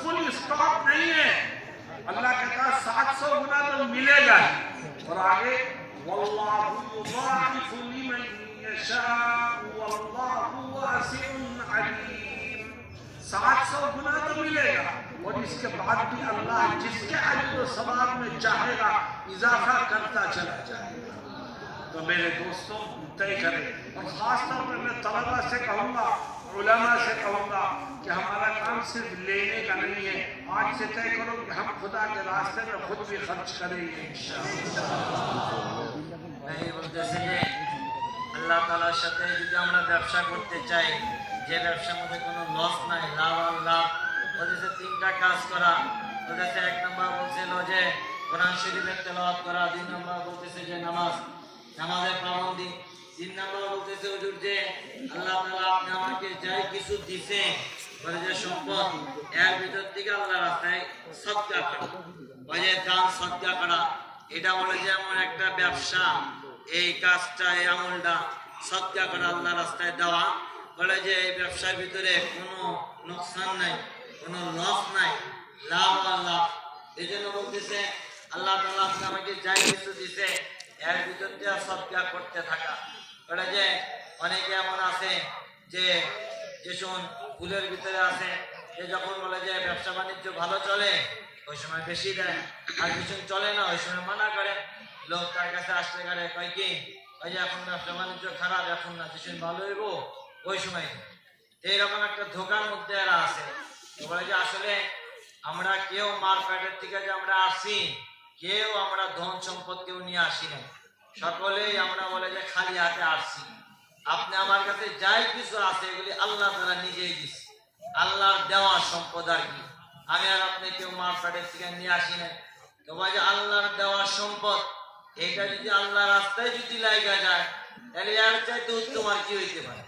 Full stop नहीं है। अल्लाह कहता है 700 गुना तो मिलेगा। और आगे वल्लाहु युज़ाइफु लिमन यशाअ वल्लाहु वासिउन अलीम। 700 गुना तो मिलेगा और इसके बाद भी अल्लाह जिसके अजर और सवाब में चाहेगा इजाफा करता चला जाएगा। तो मेरे दोस्तों तय करें। और खास तौर पर मैं तलबा से कहूँगा, उलमा से कहूँगा कि हमारा काम सिर्फ लेने का नहीं है। आज से तय करो कि हम खुदा के रास्ते में खुद भी खर्च करेंगे नहीं বলতেছে যে আল্লাহ তাআলার সাথে যদি আমরা ব্যবসা করতে চাই, যে ব্যবসার মধ্যে কোনো লস নাই, লাভ আর লাভ, বলতেছে তিনটা কাজ করা। বলতেছে 1 নম্বর বলছিল যে কোরআন শরীফের তেলাওয়াত করা, 2 নম্বর বলতেছে যে নামাজের পাবন্দি, 3 নম্বর বলতেছে হুজুর যে আল্লাহ তাআলা আপনি আমাকে যাই কিছু দিছে বলে যে সম্পদ, এর ভিতর থেকে আল্লাহর রাস্তায় সদকা করা, ওই যে দান সদকা করা, এটা বলে যে এমন একটা ব্যবসা, এই কাজটা এই আমলটা সদকা করা আল্লাহর রাস্তায় দেওয়া, বলে যে এই ব্যবসার ভিতরে কোনো নোকসান নাই, কোনো লস নাই, লাভ আর লাভ। এই জন্য বলতেছে আল্লাহ তাআলা আপনি আমাকে যাই কিছু দিছে এর ভিতর দিয়ে সদকা করতে থাকা। বলে যে অনেকে এমন আছে যে যেসব ফুলের ভিতরে আছে, যে যখন বলে যে ব্যবসা বাণিজ্য ভালো চলে ওই সময় বেশি দেয়, আর কিছু চলে না ওই সময় মানা করে। লোক তার কাছে আসতে পারে, কয় কি ওই যে এখন ব্যবসা বাণিজ্য খারাপ, এখন না, যেসব ভালো হইব ওই সময়। এইরকম একটা ধোকার মধ্যে এরা আছে। বলে যে আসলে আমরা কেউ মার পেটের থেকে যে আমরা আসি, কেউ আমরা ধন সম্পদ কেউ নিয়ে আসি না, সকলেই আমরা বলে যে খালি হাতে আসছি। আপনি আমার কাছে যাই কিছু আছে এগুলি আল্লাহ তাআলা নিজেই দিচ্ছে, আল্লাহর দেওয়া সম্পদ আর কি। আমি আর আপনি কেউ মার পেটের থেকে নিয়ে আসি না। তো ভাই যে আল্লাহর দেওয়া সম্পদ, এটা যদি আল্লাহর রাস্তায় যদি লাগা যায় তাহলে এর চাইতে উত্তম আর কি হইতে পারে।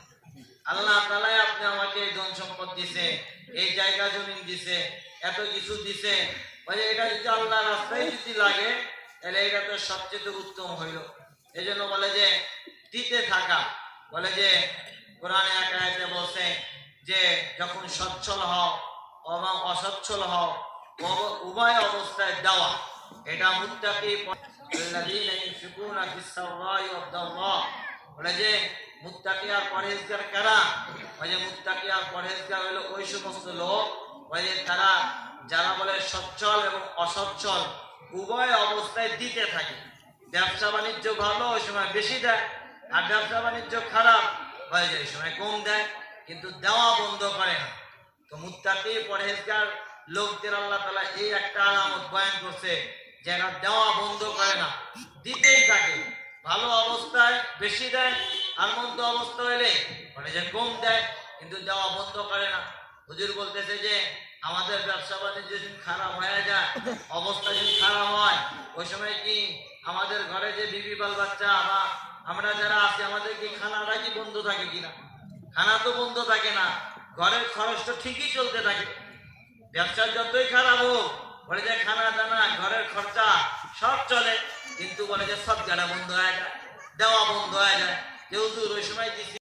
আল্লাহ তাআলাই আপনি আমাকে এই ধন সম্পদ দিছে, এই জায়গা জমিন দিছে, এত কিছু দিছে, বলে এটা যদি আল্লাহর রাস্তায় যদি লাগে তাহলে এটা তো সবচেয়ে উত্তম হইল। এই জন্য বলে যে দিতে থাকা। বলে যে কোরআনে এক আয়াতে বলছে যে যখন সচ্ছল হও এবং অসচ্ছল হও উভয় অবস্থায় দেওয়া, এটা মুত্তাকি আল্লাযীনা ইউনফিকুনা ফিস-সাররাই ওয়াদ-দাররা। বলে যে মুত্তাকি আর পরহেজগার কারা? ওই যে মুত্তাকি আর পরহেজগার হলো ওই সমস্ত লোক, ওই যে তারা যারা বলে সচ্ছল এবং অসচ্ছল উভয় অবস্থায় দিতে থাকে। ব্যবসা বাণিজ্য ভালো ওই সময় বেশি দেয়, আর ব্যবসা বাণিজ্য খারাপ হয়ে যায় ওই সময় কম দেয়, কিন্তু দেওয়া বন্ধ করে না। তো মুত্তাকি পরহেজগার লোকদের আল্লাহ তাআলা এই একটা আলামত বয়ান করছে, যারা দেওয়া বন্ধ করে না, দিতেই থাকে। ভালো অবস্থায় বেশি দেয়, আর মন্দ অবস্থা হইলে মানে যে কম দেয়, কিন্তু দেওয়া বন্ধ করে না। হুজুর বলতেছে যে আমাদের ব্যবসা বাণিজ্য যদি খারাপ হয়ে যায়, অবস্থা যদি খারাপ হয়, ওই সময় কি আমাদের ঘরে যে বিবি বাল বাচ্চা বা আমরা যারা আছি আমাদের কি খানাটা কি বন্ধ থাকে কিনা? খানা তো বন্ধ থাকে না, ঘরের খরচ তো ঠিকই চলতে থাকে। ব্যবসা যতই খারাপ হোক বলে যে খানা দানা ঘরের খরচা সব চলে, কিন্তু বলে যে সব জায়গা বন্ধ হয়ে যায়, দেওয়া বন্ধ হয়ে যায়। যে হুজুর ওই সময় দিছি